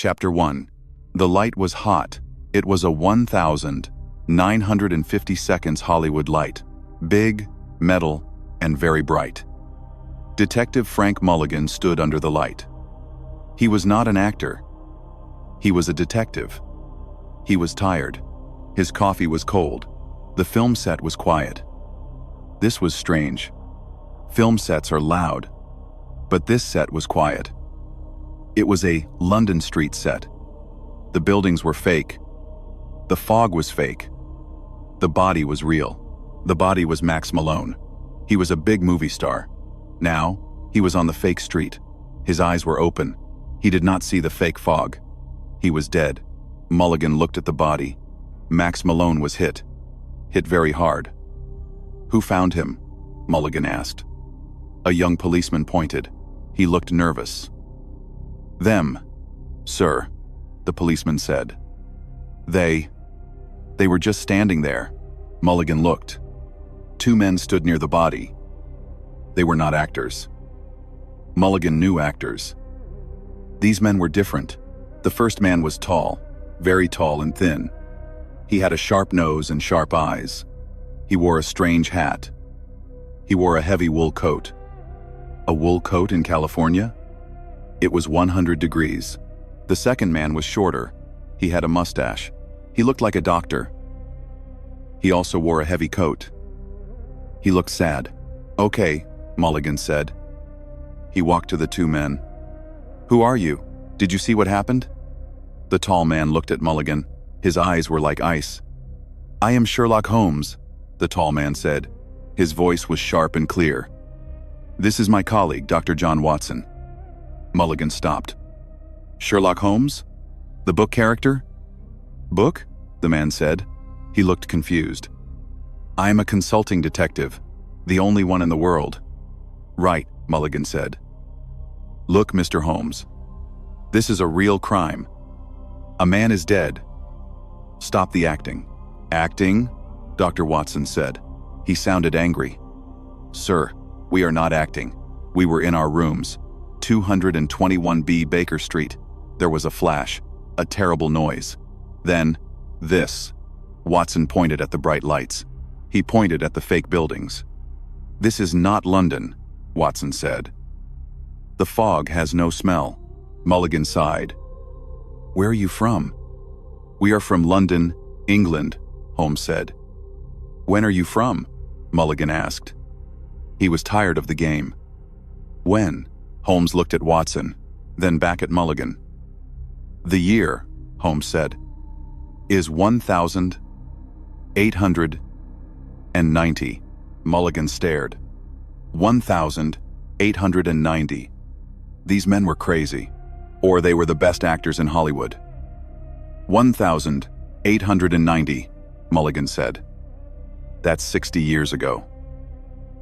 Chapter 1. The light was hot. It was a 1,950 seconds Hollywood light. Big, metal, and very bright. Detective Frank Mulligan stood under the light. He was not an actor. He was a detective. He was tired. His coffee was cold. The film set was quiet. This was strange. Film sets are loud, but this set was quiet. It was a London Street set. The buildings were fake. The fog was fake. The body was real. The body was Max Malone. He was a big movie star. Now, he was on the fake street. His eyes were open. He did not see the fake fog. He was dead. Mulligan looked at the body. Max Malone was hit. Hit very hard. "Who found him?" Mulligan asked. A young policeman pointed. He looked nervous. "Them, sir," the policeman said. They were just standing there." Mulligan looked. 2 men stood near the body. They were not actors. Mulligan knew actors. These men were different. The first man was tall, very tall and thin. He had a sharp nose and sharp eyes. He wore a strange hat. He wore a heavy wool coat. A wool coat in California? It was 100 degrees. The second man was shorter. He had a mustache. He looked like a doctor. He also wore a heavy coat. He looked sad. "Okay," Mulligan said. He walked to the 2 men. "Who are you? Did you see what happened?" The tall man looked at Mulligan. His eyes were like ice. "I am Sherlock Holmes," the tall man said. His voice was sharp and clear. "This is my colleague, Dr. John Watson." Mulligan stopped. "Sherlock Holmes? The book character?" "Book?" the man said. He looked confused. "I am a consulting detective, the only one in the world." "Right," Mulligan said. "Look, Mr. Holmes. This is a real crime. A man is dead. Stop the acting." "Acting?" Dr. Watson said. He sounded angry. "Sir, we are not acting. We were in our rooms. 221B Baker Street. There was a flash, a terrible noise. Then, this." Watson pointed at the bright lights. He pointed at the fake buildings. "This is not London," Watson said. "The fog has no smell." Mulligan sighed. "Where are you from?" "We are from London, England," Holmes said. "When are you from?" Mulligan asked. He was tired of the game. "When?" Holmes looked at Watson, then back at Mulligan. "The year," Holmes said, "is 1,890. Mulligan stared. 1,890. These men were crazy, or they were the best actors in Hollywood. 1,890, Mulligan said. "That's 60 years ago."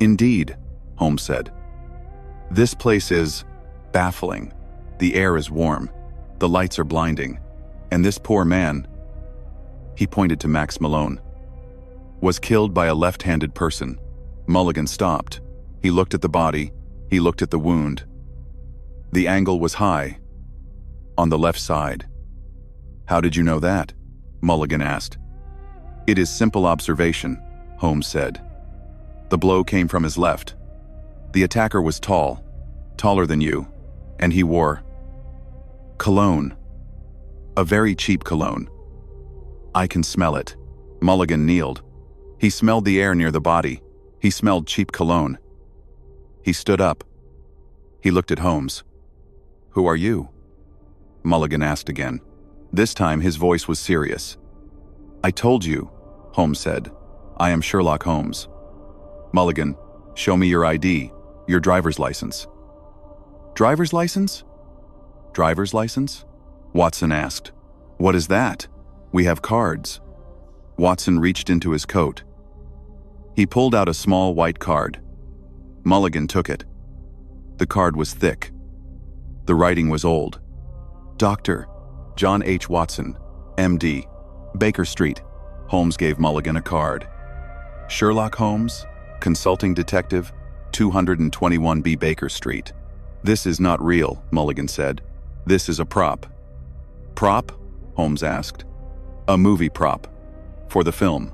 "Indeed," Holmes said. "This place is baffling. The air is warm. The lights are blinding. And this poor man," he pointed to Max Malone, "was killed by a left-handed person." Mulligan stopped. He looked at the body. He looked at the wound. The angle was high, on the left side. "How did you know that?" Mulligan asked. "It is simple observation," Holmes said. "The blow came from his left. The attacker was tall, taller than you, and he wore cologne. A very cheap cologne. I can smell it." Mulligan kneeled. He smelled the air near the body. He smelled cheap cologne. He stood up. He looked at Holmes. "Who are you?" Mulligan asked again. This time his voice was serious. "I told you," Holmes said. "I am Sherlock Holmes." "Mulligan, show me your ID, your driver's license." "Driver's license?" "Driver's license?" Watson asked. "What is that?" "We have cards." Watson reached into his coat. He pulled out a small white card. Mulligan took it. The card was thick. The writing was old. "Dr. John H. Watson, M.D., Baker Street." Holmes gave Mulligan a card. "Sherlock Holmes, consulting detective, 221B Baker Street." "This is not real," Mulligan said. "This is a prop." Prop? Holmes asked. A movie prop. For the film.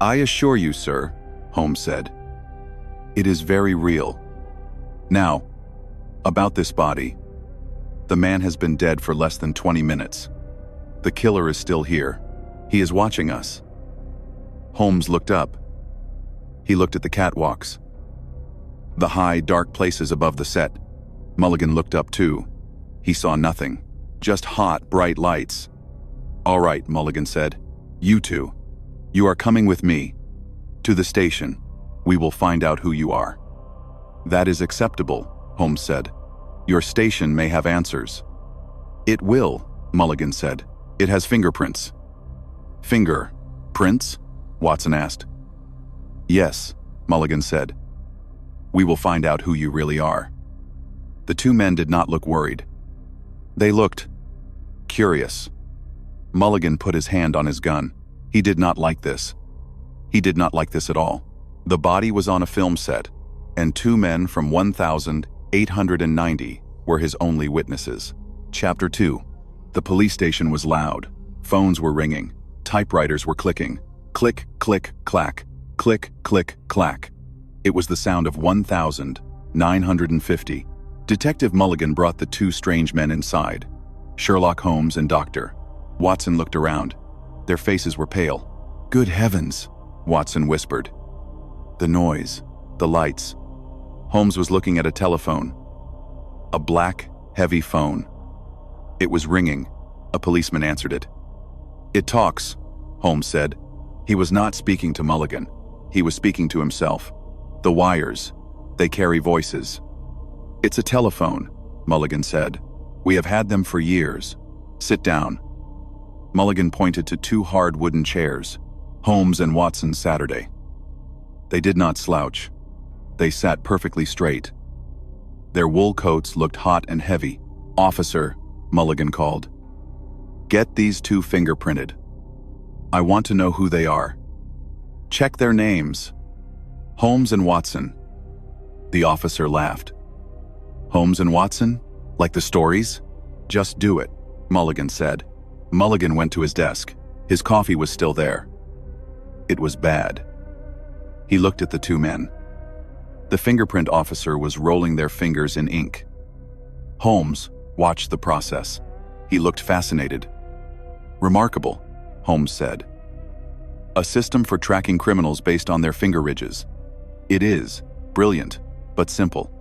I assure you, sir, Holmes said. It is very real. Now, about this body. The man has been dead for less than 20 minutes. The killer is still here. He is watching us. Holmes looked up. He looked at the catwalks. The high, dark places above the set. Mulligan looked up too. He saw nothing. Just hot, bright lights. All right, Mulligan said. You two. You are coming with me. To the station. We will find out who you are. That is acceptable, Holmes said. Your station may have answers. It will, Mulligan said. It has fingerprints. Prints? Watson asked. Yes, Mulligan said. We will find out who you really are. The two men did not look worried. They looked curious. Mulligan put his hand on his gun. He did not like this. He did not like this at all. The body was on a film set, and two men from 1890 were his only witnesses. Chapter 2. The police station was loud. Phones were ringing. Typewriters were clicking. Click, click, clack. Click, click, clack. It was the sound of 1,950. Detective Mulligan brought the two strange men inside. Sherlock Holmes and Dr. Watson looked around. Their faces were pale. Good heavens, Watson whispered. The noise, the lights. Holmes was looking at a telephone. A black, heavy phone. It was ringing. A policeman answered it. It talks, Holmes said. He was not speaking to Mulligan. He was speaking to himself. The wires, they carry voices. It's a telephone, Mulligan said. We have had them for years. Sit down. Mulligan pointed to two hard wooden chairs. Holmes and Watson Saturday. They did not slouch. They sat perfectly straight. Their wool coats looked hot and heavy. Officer, Mulligan called. Get these two fingerprinted. I want to know who they are. Check their names. Holmes and Watson. The officer laughed. Holmes and Watson? Like the stories? Just do it, Mulligan said. Mulligan went to his desk. His coffee was still there. It was bad. He looked at the two men. The fingerprint officer was rolling their fingers in ink. Holmes watched the process. He looked fascinated. Remarkable, Holmes said. A system for tracking criminals based on their finger ridges. It is brilliant, but simple.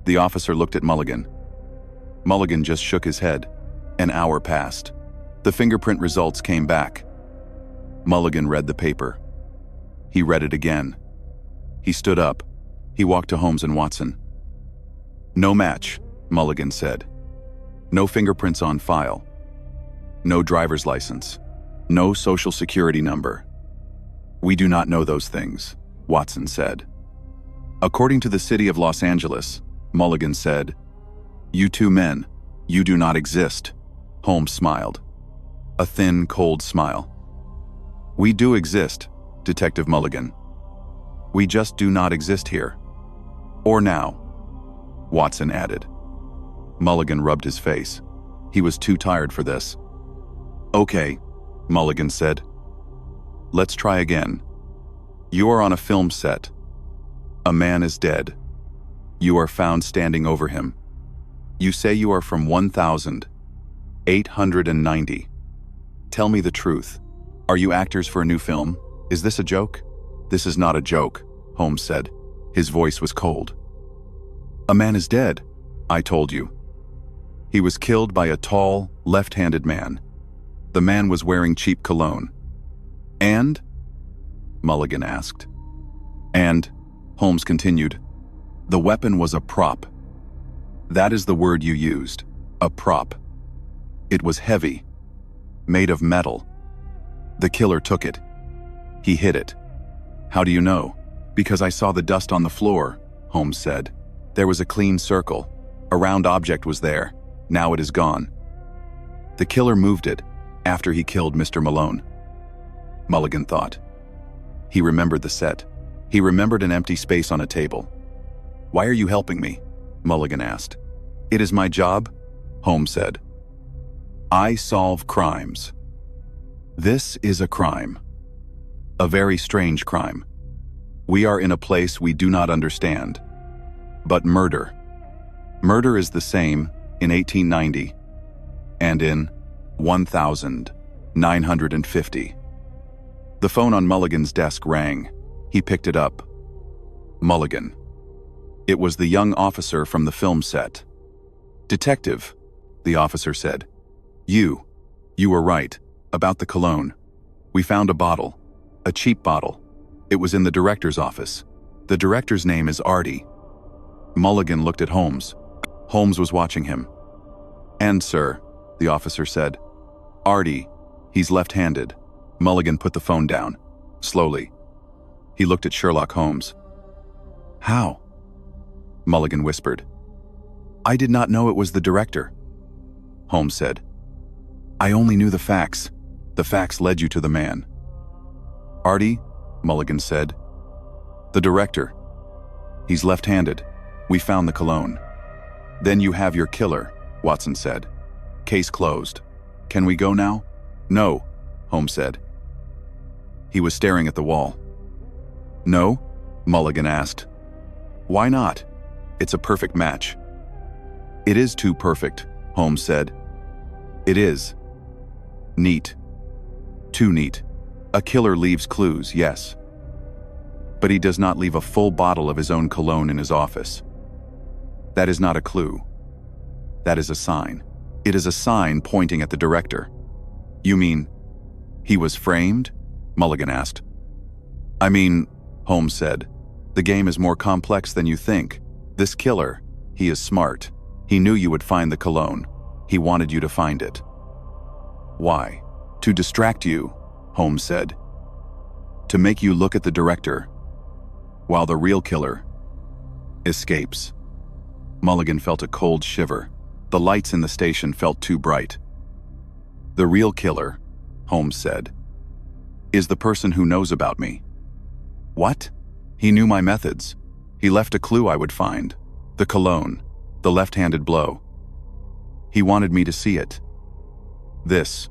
The officer looked at Mulligan. Mulligan just shook his head. An hour passed. The fingerprint results came back. Mulligan read the paper. He read it again. He stood up. He walked to Holmes and Watson. No match, Mulligan said. No fingerprints on file. No driver's license. No social security number. We do not know those things, Watson said. According to the city of Los Angeles, Mulligan said, You two men, you do not exist. Holmes smiled. A thin, cold smile. We do exist, Detective Mulligan. We just do not exist here. Or now, Watson added. Mulligan rubbed his face. He was too tired for this. Okay, Mulligan said. Let's try again. You are on a film set. A man is dead. You are found standing over him. You say you are from 1890. Tell me the truth. Are you actors for a new film? Is this a joke? This is not a joke, Holmes said. His voice was cold. A man is dead, I told you. He was killed by a tall, left-handed man. The man was wearing cheap cologne. And? Mulligan asked. And, Holmes continued, the weapon was a prop. That is the word you used, a prop. It was heavy, made of metal. The killer took it. He hid it. How do you know? Because I saw the dust on the floor, Holmes said. There was a clean circle. A round object was there. Now it is gone. The killer moved it after he killed Mr. Malone. Mulligan thought. He remembered the set. He remembered an empty space on a table. Why are you helping me? Mulligan asked. It is my job, Holmes said. I solve crimes. This is a crime. A very strange crime. We are in a place we do not understand. But murder. Murder is the same in 1890 and in 1950. The phone on Mulligan's desk rang. He picked it up. Mulligan. It was the young officer from the film set. "Detective," the officer said. You were right, about the cologne. We found a bottle, a cheap bottle. It was in the director's office. The director's name is Artie." Mulligan looked at Holmes. Holmes was watching him. "And, sir," the officer said, "Artie, he's left-handed." Mulligan put the phone down, slowly. He looked at Sherlock Holmes. "How?" Mulligan whispered. "I did not know it was the director." Holmes said, "I only knew the facts. The facts led you to the man." "Artie," Mulligan said, "the director. He's left-handed. We found the cologne." "Then you have your killer," Watson said. "Case closed. Can we go now?" "No," Holmes said. He was staring at the wall. "No?" Mulligan asked. "Why not? It's a perfect match." "It is too perfect," Holmes said. "It is. Neat. Too neat. A killer leaves clues, yes. But he does not leave a full bottle of his own cologne in his office. That is not a clue. That is a sign. It is a sign pointing at the director." "You mean he was framed?" Mulligan asked. "I mean," Holmes said, "the game is more complex than you think. This killer, he is smart. He knew you would find the cologne. He wanted you to find it." "Why?" "To distract you," Holmes said. "To make you look at the director, while the real killer escapes." Mulligan felt a cold shiver. The lights in the station felt too bright. "The real killer," Holmes said, "is the person who knows about me." "What?" "He knew my methods. He left a clue I would find. The cologne, the left-handed blow. He wanted me to see it. This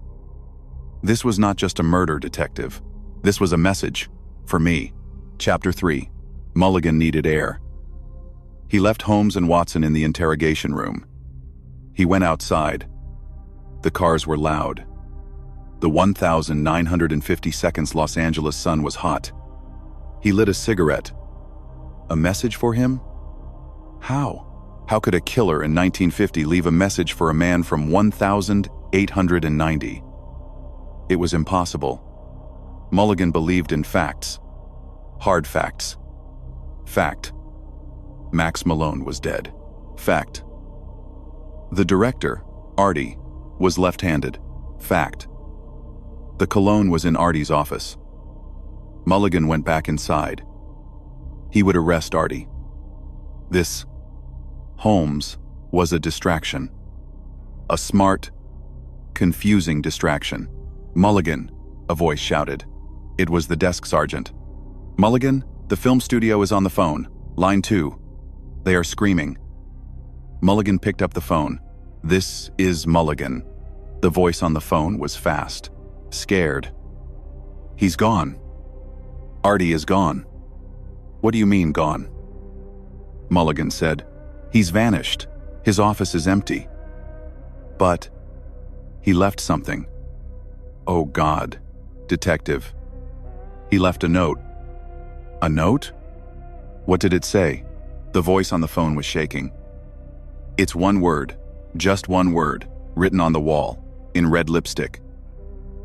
was not just a murder, detective. This was a message. For me." Chapter 3. Mulligan needed air. He left Holmes and Watson in the interrogation room. He went outside. The cars were loud. The 1950 Los Angeles sun was hot. He lit a cigarette. A message for him? How? How could a killer in 1950 leave a message for a man from 1890? It was impossible. Mulligan believed in facts. Hard facts. Fact. Max Malone was dead. Fact. The director, Artie, was left-handed. Fact. The cologne was in Artie's office. Mulligan went back inside. He would arrest Artie. This, Holmes, was a distraction. A smart, confusing distraction. "Mulligan," a voice shouted. It was the desk sergeant. "Mulligan, the film studio is on the phone. Line 2. They are screaming." Mulligan picked up the phone. "This is Mulligan." The voice on the phone was fast, scared. "He's gone. Artie is gone." "What do you mean, gone?" Mulligan said. "He's vanished. His office is empty." "But he left something." "Oh God, detective. He left a note." "A note? What did it say?" The voice on the phone was shaking. "It's one word, just one word, written on the wall, in red lipstick."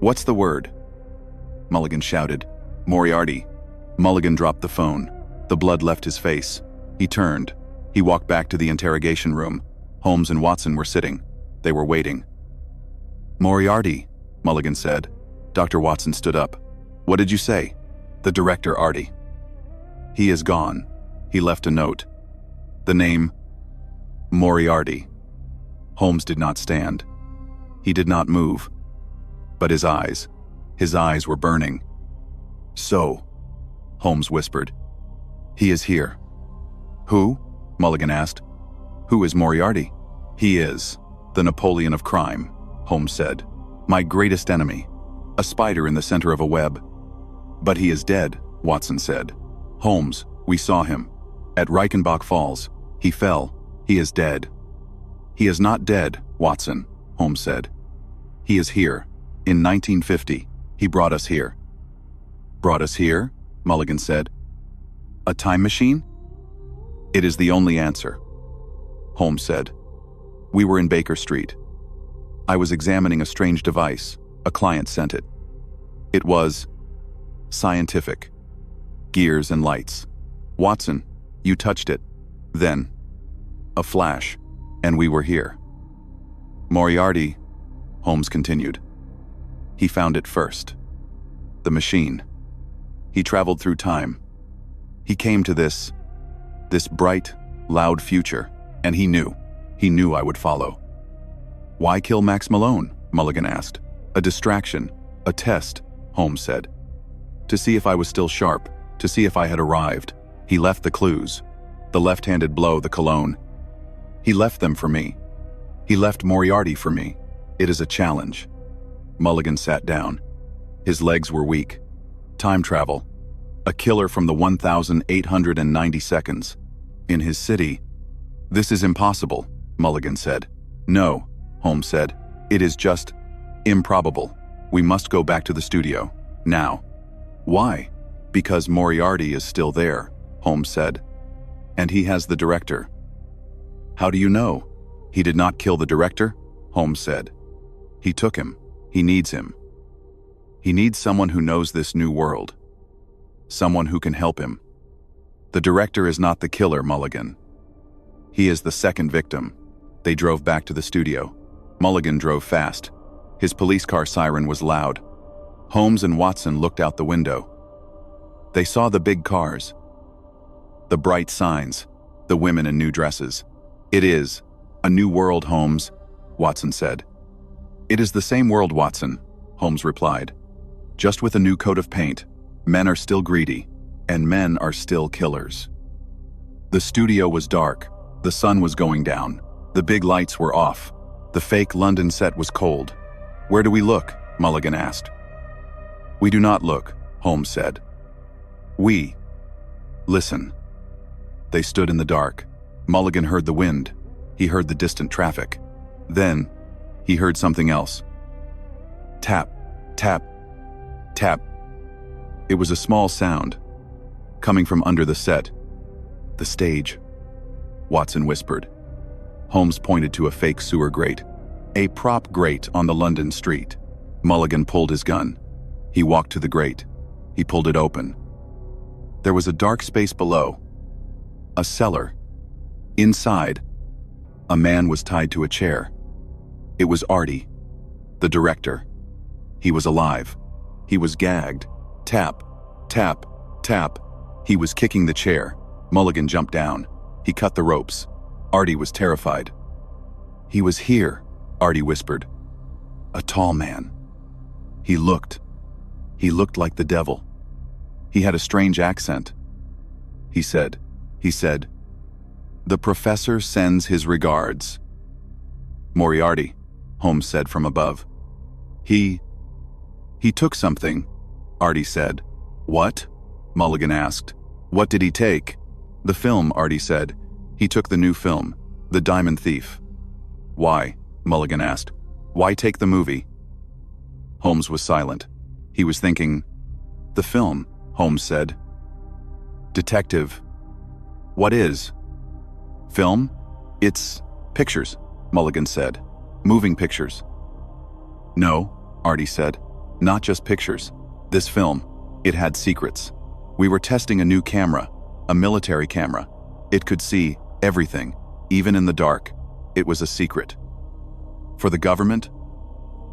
"What's the word?" Mulligan shouted. "Moriarty." Mulligan dropped the phone. The blood left his face. He turned. He walked back to the interrogation room. Holmes and Watson were sitting. They were waiting. "Moriarty," Mulligan said. Dr. Watson stood up. "What did you say?" "The director, Artie. He is gone. He left a note. The name, Moriarty." Holmes did not stand. He did not move. But his eyes were burning. "So," Holmes whispered, "he is here." "Who?" Mulligan asked. "Who is Moriarty?" "He is the Napoleon of crime. Holmes said. My greatest enemy. A spider in the center of a web. But he is dead, Watson said. Holmes, we saw him. At Reichenbach Falls. He fell. He is dead. He is not dead, Watson, Holmes said. He is here. In 1950, he brought us here. Brought us here? Mulligan said. A time machine? It is the only answer, Holmes said. We were in Baker Street. I was examining a strange device. A client sent it. It was scientific. Gears and lights. Watson, you touched it. Then, a flash, and we were here. Moriarty, Holmes continued. He found it first. The machine. He traveled through time. He came to this bright, loud future, and he knew I would follow. Why kill Max Malone? Mulligan asked. A distraction, a test, Holmes said. To see if I was still sharp, to see if I had arrived. He left the clues. The left-handed blow, the cologne. He left them for me. He left Moriarty for me. It is a challenge. Mulligan sat down. His legs were weak. Time travel. A killer from the 1,890 seconds. In his city. This is impossible, Mulligan said. No, Holmes said. It is just improbable. We must go back to the studio. Now. Why? Because Moriarty is still there, Holmes said. And he has the director. How do you know? He did not kill the director, Holmes said. He took him. He needs him. He needs someone who knows this new world. Someone who can help him. The director is not the killer, Mulligan. He is the second victim. They drove back to the studio. Mulligan drove fast. His police car siren was loud. Holmes and Watson looked out the window. They saw the big cars. The bright signs. The women in new dresses. It is a new world, Holmes, Watson said. It is the same world, Watson, Holmes replied. Just with a new coat of paint. Men are still greedy, and men are still killers. The studio was dark. The sun was going down. The big lights were off. The fake London set was cold. Where do we look? Mulligan asked. We do not look, Holmes said. We. Listen. They stood in the dark. Mulligan heard the wind. He heard the distant traffic. Then, he heard something else. Tap, tap, tap. It was a small sound, coming from under the set. The stage, Watson whispered. Holmes pointed to a fake sewer grate. A prop grate on the London street. Mulligan pulled his gun. He walked to the grate. He pulled it open. There was a dark space below. A cellar. Inside, a man was tied to a chair. It was Artie, the director. He was alive. He was gagged. Tap, tap, tap. He was kicking the chair. Mulligan jumped down. He cut the ropes. Artie was terrified. He was here, Artie whispered. A tall man. He looked like the devil. He had a strange accent. He said, the professor sends his regards. Moriarty, Holmes said from above. He took something, Artie said. What? Mulligan asked. What did he take? The film, Artie said. He took the new film, The Diamond Thief. Why? Mulligan asked. Why take the movie? Holmes was silent. He was thinking. The film, Holmes said. Detective. What is? Film? It's pictures, Mulligan said. Moving pictures. No, Artie said. Not just pictures. This film, it had secrets. We were testing a new camera, a military camera. It could see everything, even in the dark. It was a secret. For the government?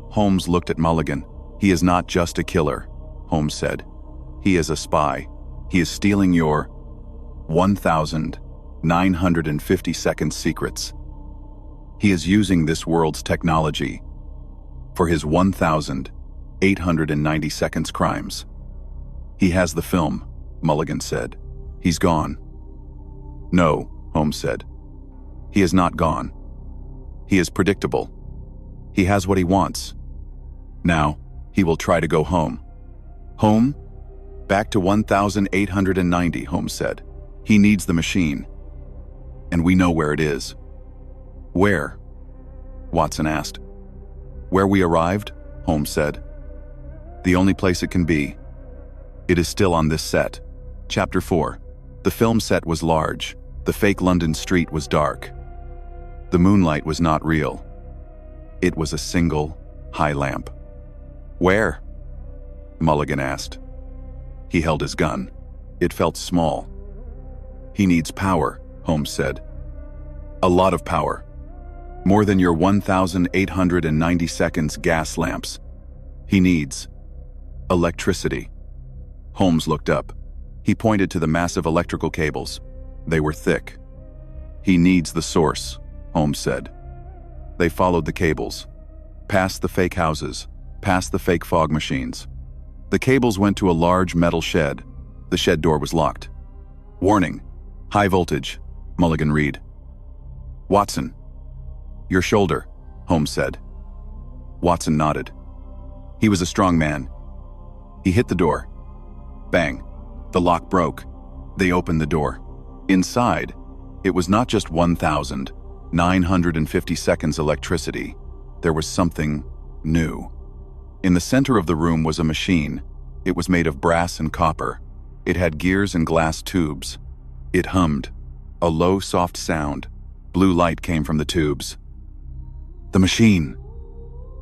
Holmes looked at Mulligan. He is not just a killer, Holmes said. He is a spy. He is stealing your 1,950-second secrets. He is using this world's technology for his 1,890 seconds crimes. He has the film, Mulligan said. He's gone. No, Holmes said. He is not gone. He is predictable. He has what he wants. Now, he will try to go home. Home? Back to 1890, Holmes said. He needs the machine. And we know where it is. Where? Watson asked. Where we arrived, Holmes said. The only place it can be. It is still on this set. Chapter 4. The film set was large. The fake London street was dark. The moonlight was not real. It was a single, high lamp. Where? Mulligan asked. He held his gun. It felt small. He needs power, Holmes said. A lot of power. More than your 1890 seconds gas lamps. He needs electricity. Holmes looked up. He pointed to the massive electrical cables. They were thick. He needs the source, Holmes said. They followed the cables, past the fake houses, past the fake fog machines. The cables went to a large metal shed. The shed door was locked. Warning, high voltage, Mulligan read. Watson. Your shoulder, Holmes said. Watson nodded. He was a strong man. He hit the door. Bang. The lock broke. They opened the door. Inside, it was not just 1,950 seconds electricity. There was something new. In the center of the room was a machine. It was made of brass and copper. It had gears and glass tubes. It hummed. A low, soft sound. Blue light came from the tubes. The machine,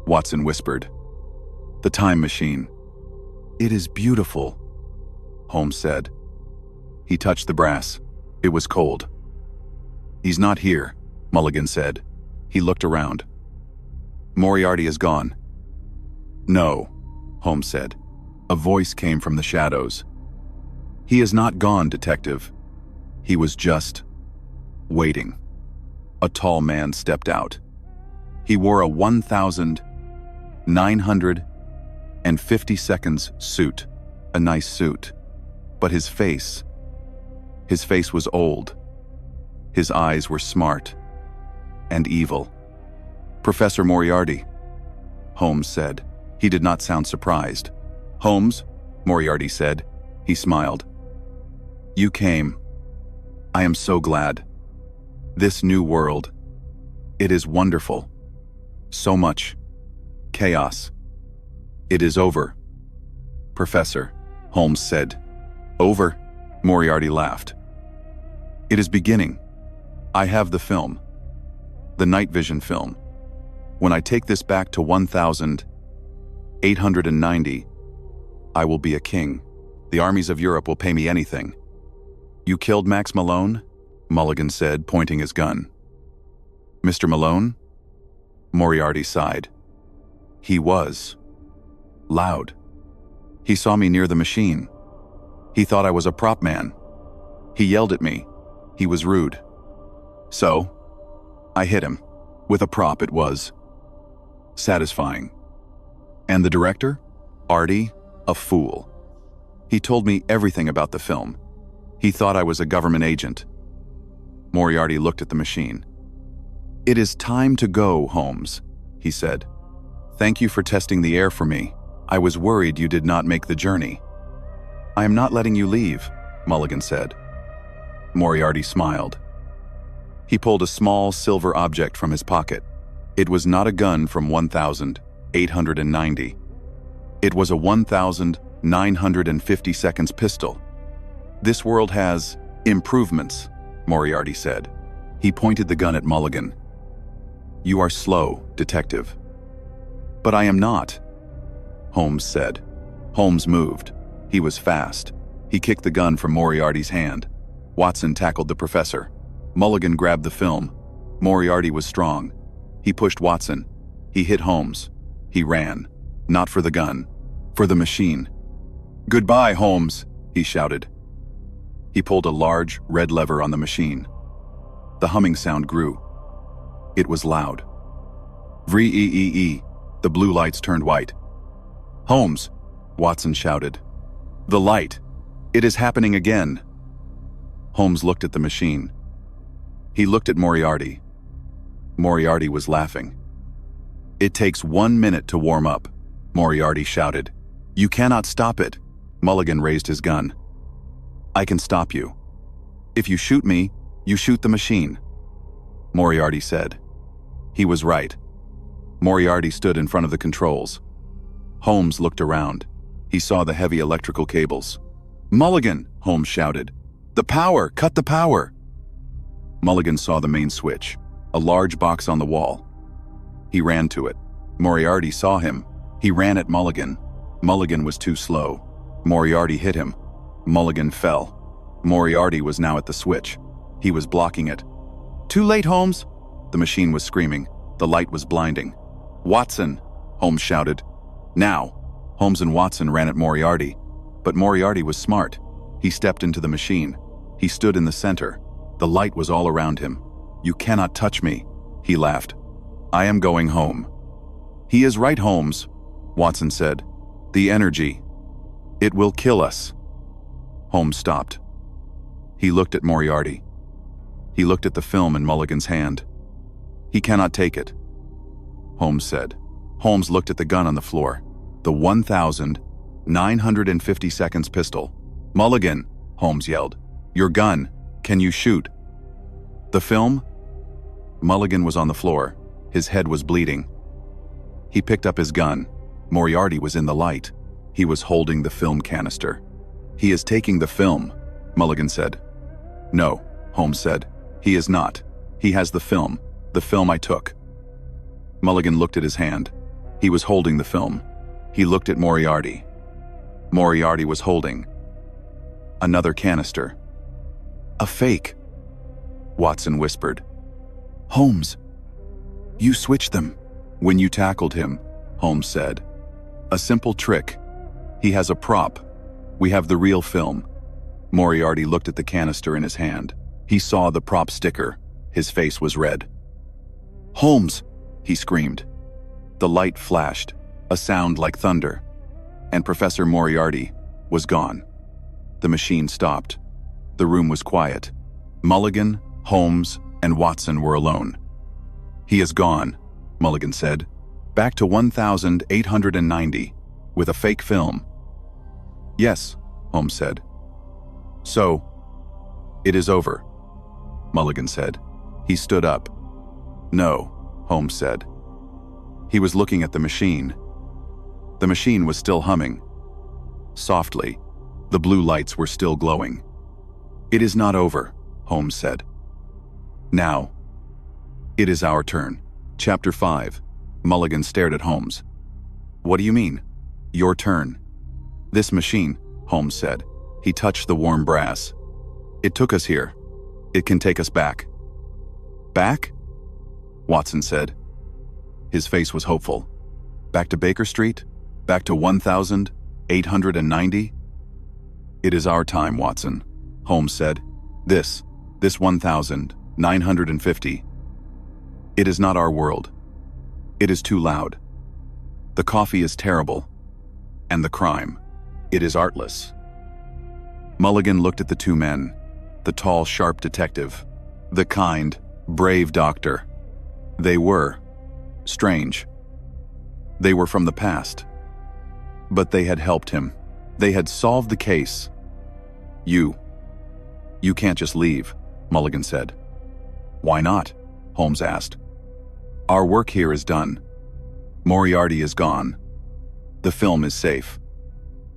Watson whispered. The time machine. It is beautiful, Holmes said. He touched the brass. It was cold. He's not here, Mulligan said. He looked around. Moriarty is gone. No, Holmes said. A voice came from the shadows. He is not gone, Detective. He was just waiting. A tall man stepped out. He wore a 1,950 seconds suit, a nice suit. But his face was old. His eyes were smart and evil. Professor Moriarty, Holmes said. He did not sound surprised. Holmes, Moriarty said. He smiled. You came. I am so glad. This new world, it is wonderful. So much chaos. It is over, Professor, Holmes said. Over? Moriarty laughed. It is beginning. I have the film. The night vision film. When I take this back to 1890, I will be a king. The armies of Europe will pay me anything. You killed Max Malone? Mulligan said, pointing his gun. Mr. Malone? Moriarty sighed. He was loud. He saw me near the machine. He thought I was a prop man. He yelled at me. He was rude. So, I hit him. With a prop, it was satisfying. And the director? Artie? A fool. He told me everything about the film. He thought I was a government agent. Moriarty looked at the machine. It is time to go, Holmes, he said. Thank you for testing the air for me. I was worried you did not make the journey. I am not letting you leave, Mulligan said. Moriarty smiled. He pulled a small silver object from his pocket. It was not a gun from 1890. It was a 1950 seconds pistol. This world has improvements, Moriarty said. He pointed the gun at Mulligan. You are slow, Detective. But I am not, Holmes said. Holmes moved. He was fast. He kicked the gun from Moriarty's hand. Watson tackled the professor. Mulligan grabbed the film. Moriarty was strong. He pushed Watson. He hit Holmes. He ran. Not for the gun. For the machine. Goodbye, Holmes, he shouted. He pulled a large, red lever on the machine. The humming sound grew. It was loud. Vree-ee-ee. The blue lights turned white. Holmes, Watson shouted. The light. It is happening again. Holmes looked at the machine. He looked at Moriarty. Moriarty was laughing. It takes 1 minute to warm up, Moriarty shouted. You cannot stop it. Mulligan raised his gun. I can stop you. If you shoot me, you shoot the machine, Moriarty said. He was right. Moriarty stood in front of the controls. Holmes looked around. He saw the heavy electrical cables. Mulligan, Holmes shouted. The power! Cut the power! Mulligan saw the main switch, a large box on the wall. He ran to it. Moriarty saw him. He ran at Mulligan. Mulligan was too slow. Moriarty hit him. Mulligan fell. Moriarty was now at the switch. He was blocking it. Too late, Holmes! The machine was screaming. The light was blinding. Watson! Holmes shouted. Now! Holmes and Watson ran at Moriarty. But Moriarty was smart. He stepped into the machine. He stood in the center. The light was all around him. You cannot touch me, he laughed. I am going home. He is right, Holmes, Watson said. The energy. It will kill us. Holmes stopped. He looked at Moriarty. He looked at the film in Mulligan's hand. He cannot take it, Holmes said. Holmes looked at the gun on the floor. The 1,950 seconds pistol. Mulligan, Holmes yelled. Your gun. Can you shoot? The film? Mulligan was on the floor. His head was bleeding. He picked up his gun. Moriarty was in the light. He was holding the film canister. He is taking the film, Mulligan said. No, Holmes said. He is not. He has the film I took. Mulligan looked at his hand. He was holding the film. He looked at Moriarty. Moriarty was holding another canister. A fake, Watson whispered. Holmes, you switched them. When you tackled him, Holmes said. A simple trick. He has a prop. We have the real film. Moriarty looked at the canister in his hand. He saw the prop sticker. His face was red. Holmes, he screamed. The light flashed, a sound like thunder, and Professor Moriarty was gone. The machine stopped. The room was quiet. Mulligan, Holmes, and Watson were alone. He is gone, Mulligan said. Back to 1,890, with a fake film. Yes, Holmes said. So, it is over, Mulligan said. He stood up. No, Holmes said. He was looking at the machine. The machine was still humming. Softly, the blue lights were still glowing. It is not over, Holmes said. Now, it is our turn. Chapter 5. Mulligan stared at Holmes. What do you mean? Your turn. This machine, Holmes said. He touched the warm brass. It took us here. It can take us back. Back? Watson said. His face was hopeful. Back to Baker Street? Back to 1,890? It is our time, Watson, Holmes said. This 1,950. It is not our world. It is too loud. The coffee is terrible. And the crime. It is artless. Mulligan looked at the two men, the tall, sharp detective, the kind, brave doctor. They were strange. They were from the past. But they had helped him. They had solved the case. You can't just leave, Mulligan said. Why not? Holmes asked. Our work here is done. Moriarty is gone. The film is safe.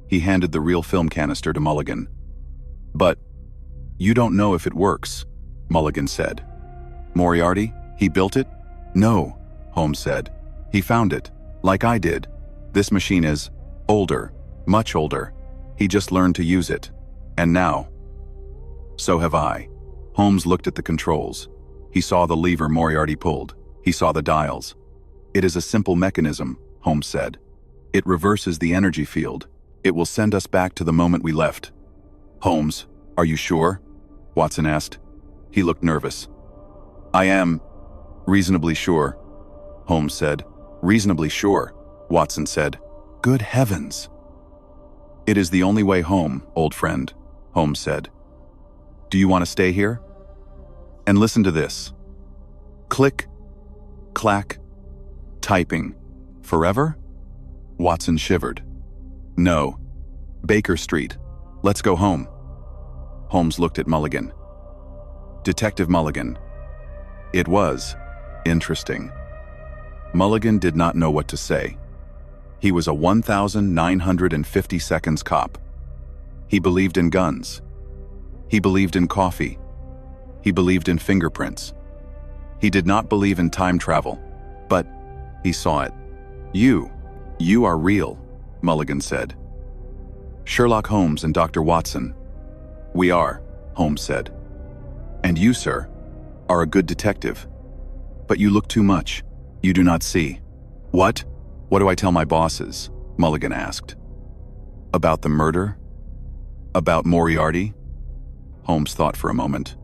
He handed the real film canister to Mulligan. But you don't know if it works, Mulligan said. Moriarty, he built it? No, Holmes said. He found it, like I did. This machine is older, much older. He just learned to use it. And now, so have I. Holmes looked at the controls. He saw the lever Moriarty pulled. He saw the dials. It is a simple mechanism, Holmes said. It reverses the energy field. It will send us back to the moment we left. Holmes, are you sure? Watson asked. He looked nervous. I am reasonably sure, Holmes said. Reasonably sure, Watson said. Good heavens. It is the only way home, old friend, Holmes said. Do you want to stay here? And listen to this. Click, clack, Typing. Forever? Watson shivered. No. Baker Street. Let's go home. Holmes looked at Mulligan. Detective Mulligan. It was interesting. Mulligan did not know what to say. He was a 1,950 seconds cop. He believed in guns. He believed in coffee. He believed in fingerprints. He did not believe in time travel, but he saw it. You are real, Mulligan said. Sherlock Holmes and Dr. Watson. We are, Holmes said. And you, sir, are a good detective. But you look too much. You do not see. What? What do I tell my bosses? Mulligan asked. About the murder? About Moriarty? Holmes thought for a moment.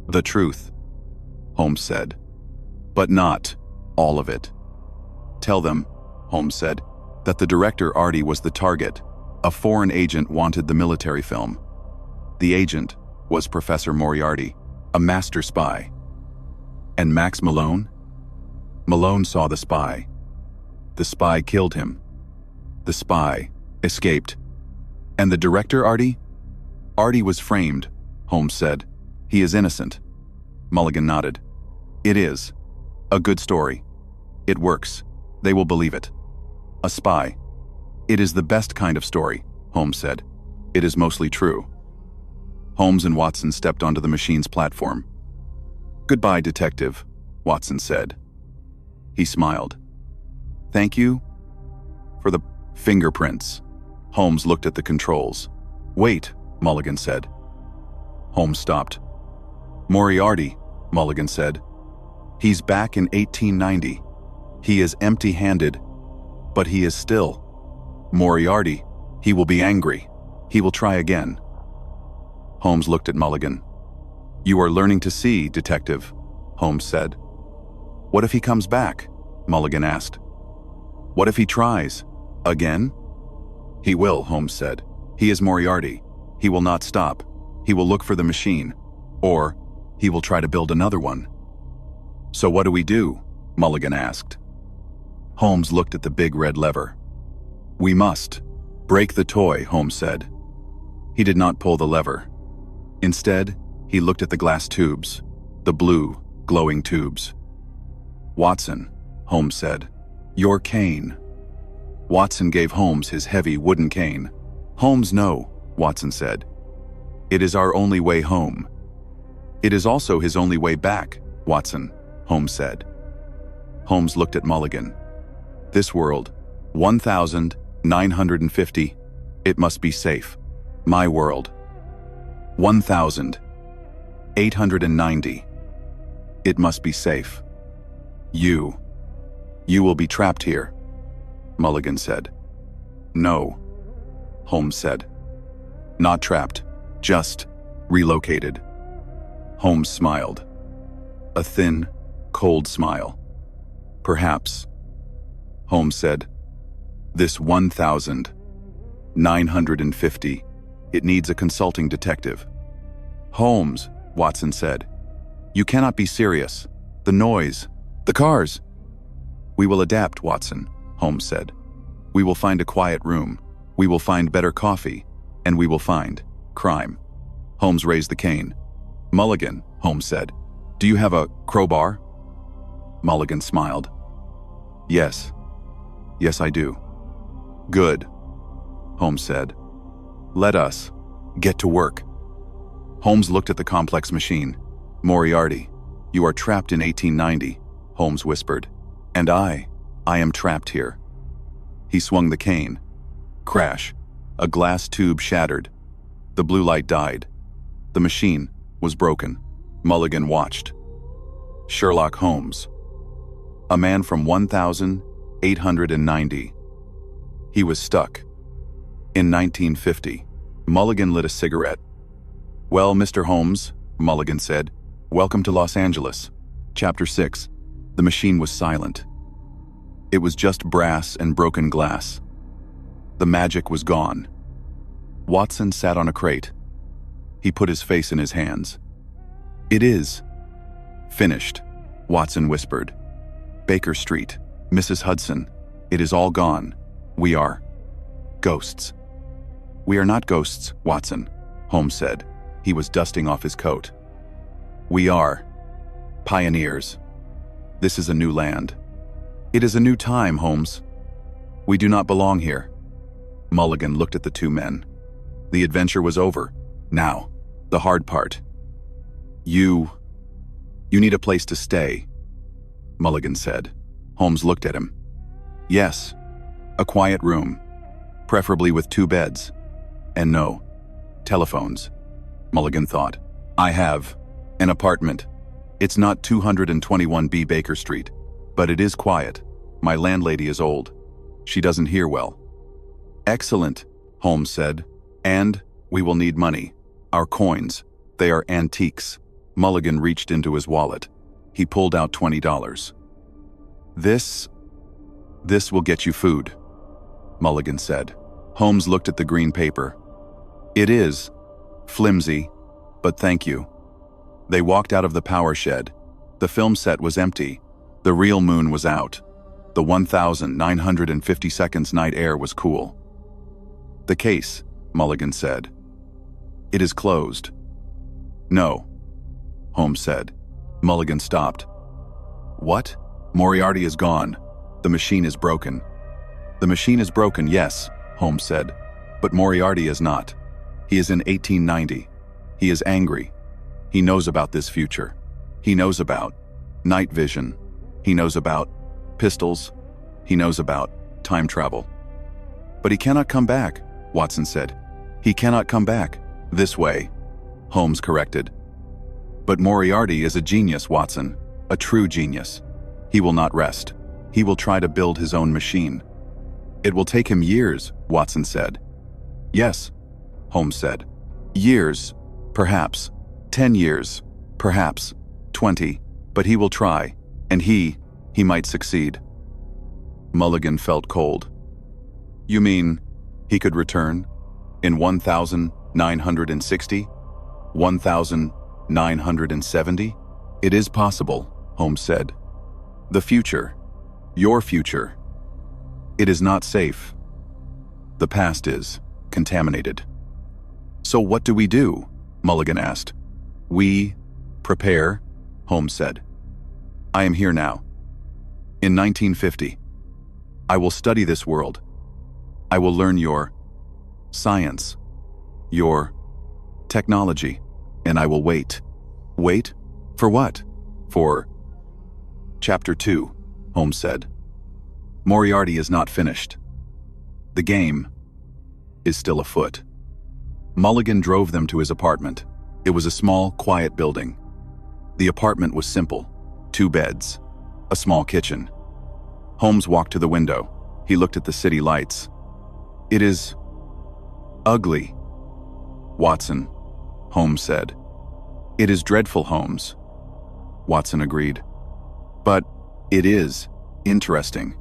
The truth, Holmes said. But not all of it. Tell them, Holmes said, that the director Artie was the target. A foreign agent wanted the military film. The agent was Professor Moriarty, a master spy. And Max Malone? Malone saw the spy. The spy killed him. The spy escaped. And the director, Artie? Artie was framed, Holmes said. He is innocent. Mulligan nodded. It is. A good story. It works. They will believe it. A spy. It is the best kind of story, Holmes said. It is mostly true. Holmes and Watson stepped onto the machine's platform. Goodbye, detective, Watson said. He smiled. Thank you for the fingerprints. Holmes looked at the controls. Wait, Mulligan said. Holmes stopped. Moriarty, Mulligan said. He's back in 1890. He is empty-handed, but he is still Moriarty. He will be angry. He will try again. Holmes looked at Mulligan. You are learning to see, detective, Holmes said. What if he comes back? Mulligan asked. What if he tries? Again? He will, Holmes said. He is Moriarty. He will not stop. He will look for the machine. Or he will try to build another one. So what do we do? Mulligan asked. Holmes looked at the big red lever. We must break the toy, Holmes said. He did not pull the lever. Instead, he looked at the glass tubes, the blue, glowing tubes. Watson, Holmes said, your cane. Watson gave Holmes his heavy wooden cane. Holmes, no, Watson said. It is our only way home. It is also his only way back, Watson, Holmes said. Holmes looked at Mulligan. This world, 1,950, it must be safe. My world, 1,890, it must be safe. You will be trapped here, Mulligan said. No, Holmes said. Not trapped, just relocated. Holmes smiled. A thin, cold smile. Perhaps, Holmes said. This 1,950, it needs a consulting detective. Holmes, Watson said. You cannot be serious. The noise, the cars. We will adapt, Watson, Holmes said. We will find a quiet room. We will find better coffee. And we will find crime. Holmes raised the cane. Mulligan, Holmes said. Do you have a crowbar? Mulligan smiled. Yes. Yes, I do. Good, Holmes said. Let us get to work. Holmes looked at the complex machine. Moriarty, you are trapped in 1890, Holmes whispered. And I am trapped here. He swung the cane. Crash. A glass tube shattered. The blue light died. The machine was broken. Mulligan watched. Sherlock Holmes. A man from 1,890. He was stuck. In 1950, Mulligan lit a cigarette. Well, Mr. Holmes, Mulligan said, welcome to Los Angeles. Chapter 6. The machine was silent. It was just brass and broken glass. The magic was gone. Watson sat on a crate. He put his face in his hands. It is finished, Watson whispered. Baker Street. Mrs. Hudson, it is all gone. We are ghosts. We are not ghosts, Watson, Holmes said. He was dusting off his coat. We are pioneers. This is a new land. It is a new time, Holmes. We do not belong here. Mulligan looked at the two men. The adventure was over. Now, the hard part. You need a place to stay, Mulligan said. Holmes looked at him. Yes, a quiet room, preferably with 2 beds. And no telephones, Mulligan thought. I have an apartment. It's not 221B Baker Street, but it is quiet. My landlady is old. She doesn't hear well. Excellent, Holmes said. And we will need money. Our coins. They are antiques. Mulligan reached into his wallet. He pulled out $20. This will get you food, Mulligan said. Holmes looked at the green paper. It is flimsy, but thank you. They walked out of the power shed. The film set was empty. The real moon was out. The 1,950 seconds night air was cool. The case, Mulligan said. It is closed. No, Holmes said. Mulligan stopped. What? Moriarty is gone. The machine is broken. The machine is broken, yes, Holmes said. But Moriarty is not. He is in 1890. He is angry. He knows about this future. He knows about night vision. He knows about pistols. He knows about time travel. But he cannot come back, Watson said. He cannot come back this way, Holmes corrected. But Moriarty is a genius, Watson, a true genius. He will not rest. He will try to build his own machine. It will take him years, Watson said. Yes, Holmes said. Years, perhaps. 10 years, perhaps. 20. But he will try, and he might succeed. Mulligan felt cold. You mean he could return? In 1960? 1970? It is possible, Holmes said. The future. Your future. It is not safe. The past is contaminated. So what do we do? Mulligan asked. We prepare, Holmes said. I am here now. In 1950. I will study this world. I will learn your science, your technology, and I will wait. Wait? For what? For Chapter 2, Holmes said. Moriarty is not finished. The game is still afoot. Mulligan drove them to his apartment. It was a small, quiet building. The apartment was simple. 2 beds, a small kitchen. Holmes walked to the window. He looked at the city lights. It is ugly, Watson, Holmes said. It is dreadful, Holmes, Watson agreed. But it is interesting.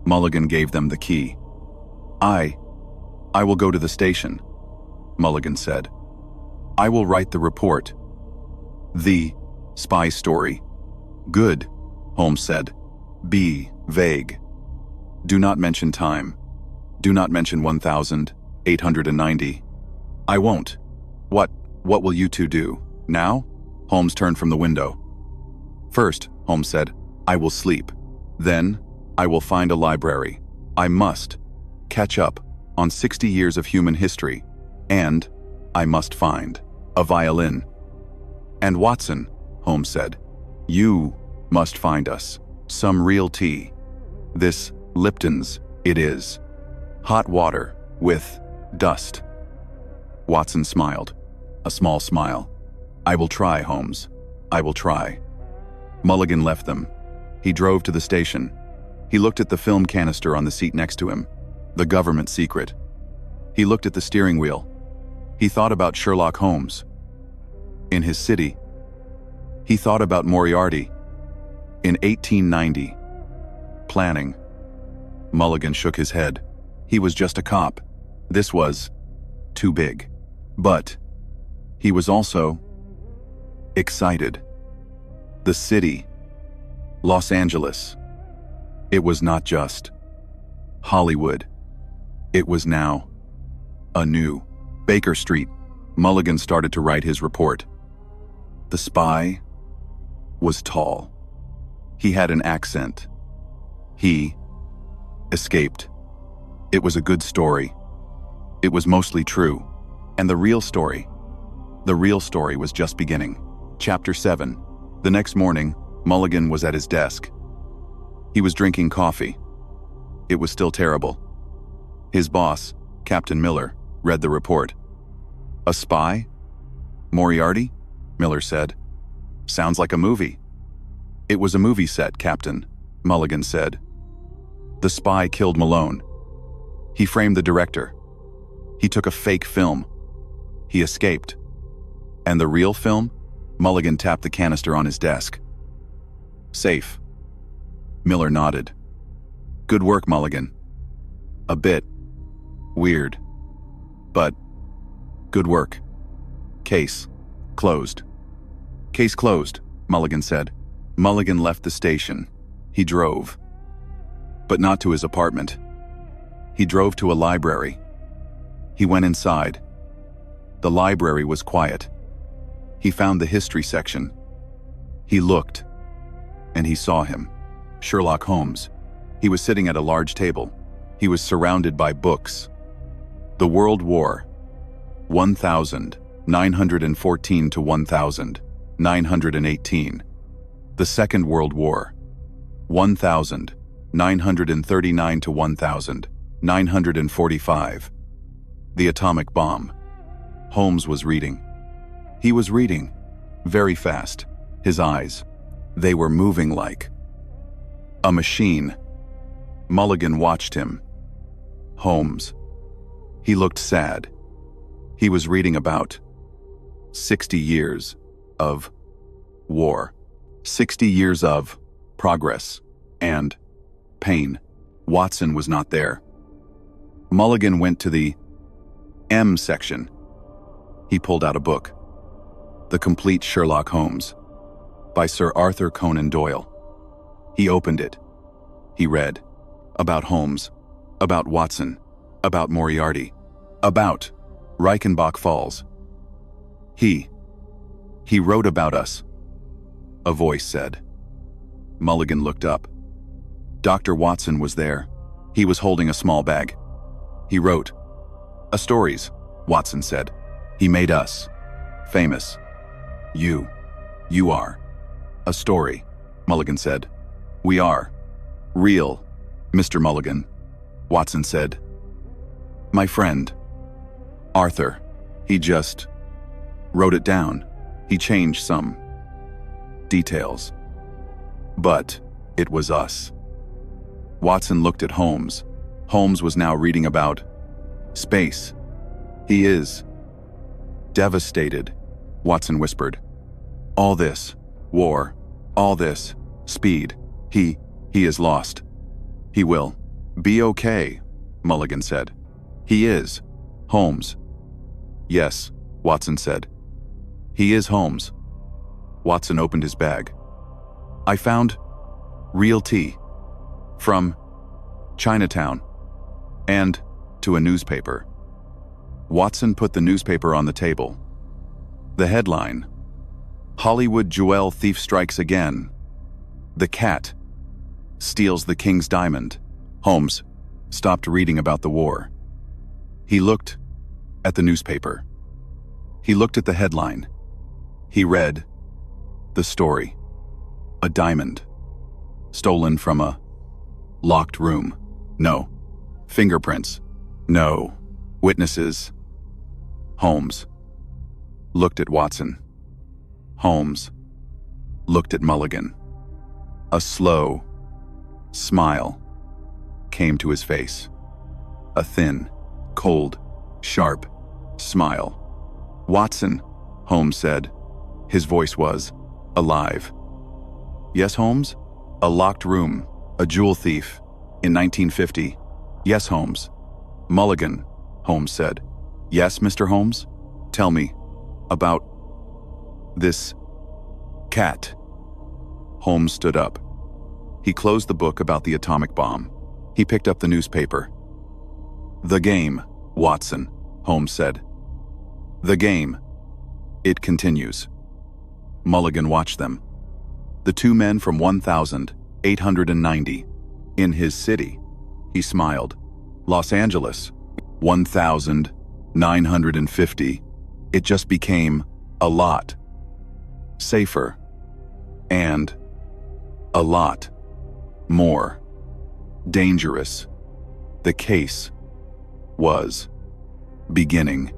Mulligan gave them the key. I will go to the station, Mulligan said. I will write the report. The spy story. Good, Holmes said. Be vague. Do not mention time. Do not mention 1,890. I won't. What will you two do? Now? Holmes turned from the window. First, Holmes said, I will sleep. Then, I will find a library. I must catch up on 60 years of human history. And I must find a violin. And Watson, Holmes said, you must find us some real tea. This Lipton's, it is. Hot water with dust. Watson smiled, a small smile. I will try, Holmes. I will try. Mulligan left them. He drove to the station. He looked at the film canister on the seat next to him, the government secret. He looked at the steering wheel. He thought about Sherlock Holmes. In his city. He thought about Moriarty. In 1890. Planning. Mulligan shook his head. He was just a cop. This was too big. But he was also excited. The city. Los Angeles. It was not just Hollywood. It was now a new Baker Street. Mulligan started to write his report. The spy was tall. He had an accent. He escaped. It was a good story. It was mostly true. And the real story was just beginning. Chapter 7. The next morning, Mulligan was at his desk. He was drinking coffee. It was still terrible. His boss, Captain Miller, read the report. A spy? Moriarty? Miller said. Sounds like a movie. It was a movie set, Captain, Mulligan said. The spy killed Malone. He framed the director. He took a fake film. He escaped. And the real film? Mulligan tapped the canister on his desk. Safe. Miller nodded. Good work, Mulligan. A bit weird, but good work. Case closed. Case closed, Mulligan said. Mulligan left the station. He drove. But not to his apartment. He drove to a library. He went inside. The library was quiet. He found the history section. He looked, and he saw him. Sherlock Holmes. He was sitting at a large table. He was surrounded by books. The World War, 1914 to 1918. The Second World War, 1939 to 1945. The Atomic Bomb. Holmes was reading. He was reading, very fast. His eyes, they were moving like a machine. Mulligan watched him. Holmes. He looked sad. He was reading about 60 years of war, 60 years of progress and pain. Watson was not there. Mulligan went to the M section. He pulled out a book. The Complete Sherlock Holmes by Sir Arthur Conan Doyle. He opened it. He read about Holmes, about Watson, about Moriarty, about Reichenbach Falls. He wrote about us, a voice said. Mulligan looked up. Dr. Watson was there. He was holding a small bag. He wrote, "A stories," Watson said. "He made us famous. You are a story," Mulligan said. "We are real, Mr. Mulligan," Watson said. "My friend, Arthur, he just wrote it down. He changed some details. But it was us." Watson looked at Holmes. Holmes was now reading about space. "He is devastated," Watson whispered. "All this war, all this speed, he is lost. He will be okay," Mulligan said. "He is, Holmes." "Yes," Watson said. "He is Holmes." Watson opened his bag. "I found real tea from Chinatown and to a newspaper." Watson put the newspaper on the table. The headline, "Hollywood Jewel Thief Strikes Again. The Cat Steals the King's Diamond." Holmes stopped reading about the war. He looked at the newspaper. He looked at the headline. He read the story. A diamond stolen from a locked room. No fingerprints. No witnesses. Holmes looked at Watson. Holmes looked at Mulligan. A slow smile came to his face. A thin, cold, sharp smile. "Watson," Holmes said. His voice was alive. "Yes, Holmes? A locked room, a jewel thief, in 1950. Yes, Holmes." "Mulligan," Holmes said. "Yes, Mr. Holmes? Tell me about this cat." Holmes stood up. He closed the book about the atomic bomb. He picked up the newspaper. "The game, Watson," Holmes said. "The game. It continues." Mulligan watched them. The two men from 1,890. In his city. He smiled. Los Angeles. 1,950. It just became a lot safer. And a lot more dangerous. The case was beginning.